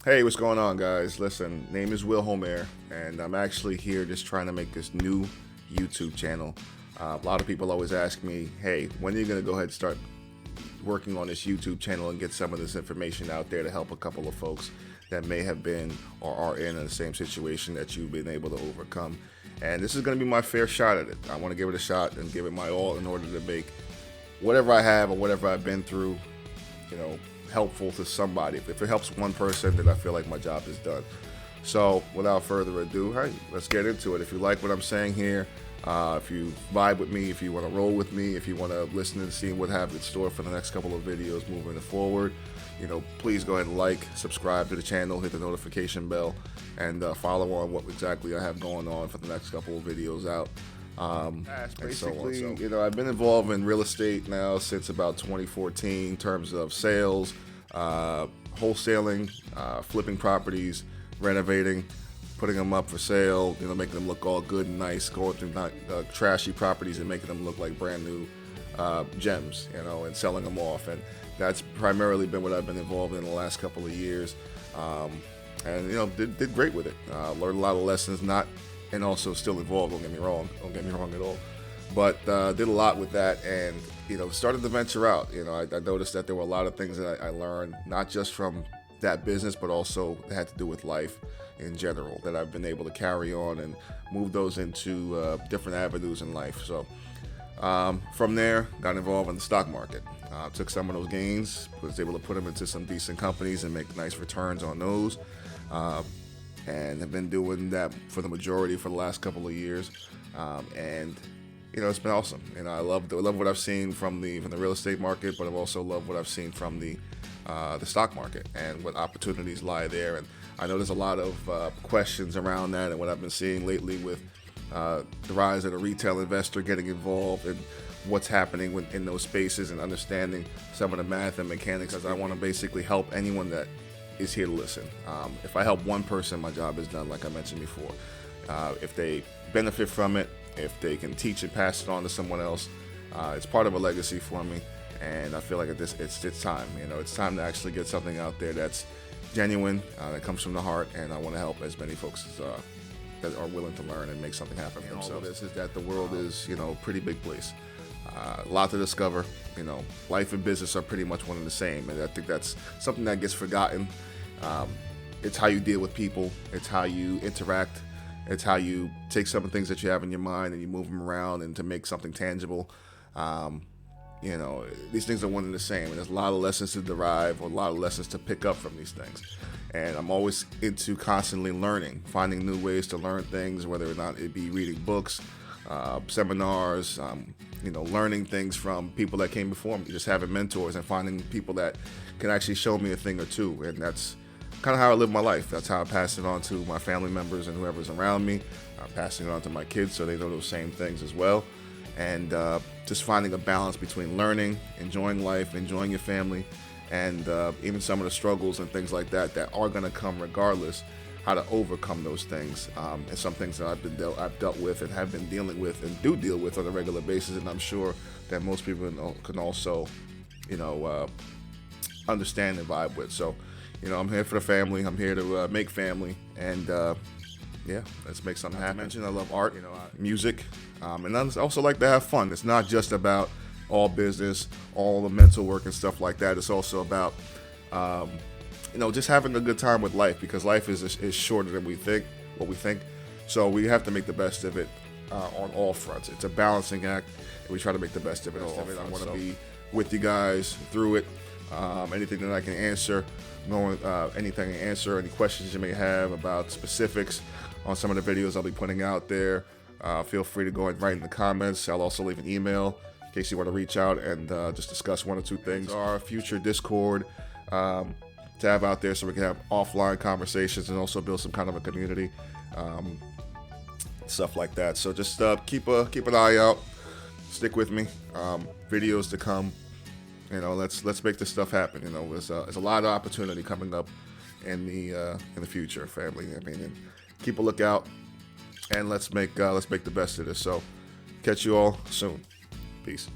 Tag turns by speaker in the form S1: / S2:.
S1: Hey, what's going on, guys? Listen, name is Will Homer, and I'm actually here just trying to make this new YouTube channel. A lot of people always ask me, hey, when are you going to go ahead and start working on this YouTube channel and get some of this information out there to help a couple of folks that may have been or are in the same situation that you've been able to overcome. And this is going to be my fair shot at it. I want to give it a shot and give it my all in order to make whatever I have or whatever I've been through, helpful to somebody. If it helps one person, then I feel like my job is done. So without further ado, hey, let's get into it. If you like what I'm saying here, if you vibe with me, if you want to roll with me, if you want to listen and see what I have in store for the next couple of videos moving forward, please go ahead and like, subscribe to the channel, hit the notification bell, and follow on what exactly I have going on for the next couple of videos out. Basically, I've been involved in real estate now since about 2014 in terms of sales, wholesaling, flipping properties, renovating, putting them up for sale, making them look all good and nice, going through trashy properties and making them look like brand new gems, and selling them off. And that's primarily been what I've been involved in the last couple of years. And did great with it. Learned a lot of lessons, and also still involved, don't get me wrong at all. But did a lot with that, and started to venture out. I noticed that there were a lot of things that I learned, not just from that business, but also that had to do with life in general, that I've been able to carry on and move those into different avenues in life. So from there, got involved in the stock market. Took some of those gains, was able to put them into some decent companies and make nice returns on those. And have been doing that for the majority for the last couple of years, and it's been awesome. I love what I've seen from the real estate market, but I've also loved what I've seen from the stock market and what opportunities lie there. And I know there's a lot of questions around that, and what I've been seeing lately with the rise of the retail investor getting involved and what's happening in those spaces and understanding some of the math and mechanics. As I want to basically help anyone that is here to listen. If I help one person, my job is done, like I mentioned before. If they benefit from it, if they can teach and pass it on to someone else, it's part of a legacy for me. And I feel like it's time. It's time to actually get something out there that's genuine, that comes from the heart, and I want to help as many folks as that are willing to learn and make something happen for themselves. All this is that the world is, a pretty big place. A lot to discover. Life and business are pretty much one and the same, and I think that's something that gets forgotten. It's how you deal with people. It's how you interact. It's how you take some of the things that you have in your mind and you move them around and to make something tangible. These things are one and the same, and there's a lot of lessons to derive or a lot of lessons to pick up from these things. And I'm always into constantly learning, finding new ways to learn things, whether or not it be reading books, seminars, learning things from people that came before me, just having mentors and finding people that can actually show me a thing or two. And that's kind of how I live my life. That's how I pass it on to my family members and whoever's around me. I'm passing it on to my kids so they know those same things as well. And just finding a balance between learning, enjoying life, enjoying your family, and even some of the struggles and things like that are going to come regardless, how to overcome those things. And some things that I've dealt with and have been dealing with and do deal with on a regular basis, and I'm sure that most people can also, understand and vibe with. So, I'm here for the family. I'm here to make family, and let's make something happen. I mentioned I love art, music, and I also like to have fun. It's not just about all business, all the mental work and stuff like that. It's also about just having a good time with life, because life is shorter than we think. So we have to make the best of it on all fronts. It's a balancing act, and we try to make the best of it. I want to be with you guys through it. Anything that I can answer, any questions you may have about specifics on some of the videos I'll be putting out there, feel free to go ahead and write in the comments. I'll also leave an email in case you want to reach out and just discuss one or two things. Our future Discord to have out there so we can have offline conversations and also build some kind of a community, stuff like that. So just keep an eye out, stick with me, videos to come. Let's make this stuff happen. There's a lot of opportunity coming up in the future, family. And keep a lookout, and let's make the best of this. So catch you all soon. Peace.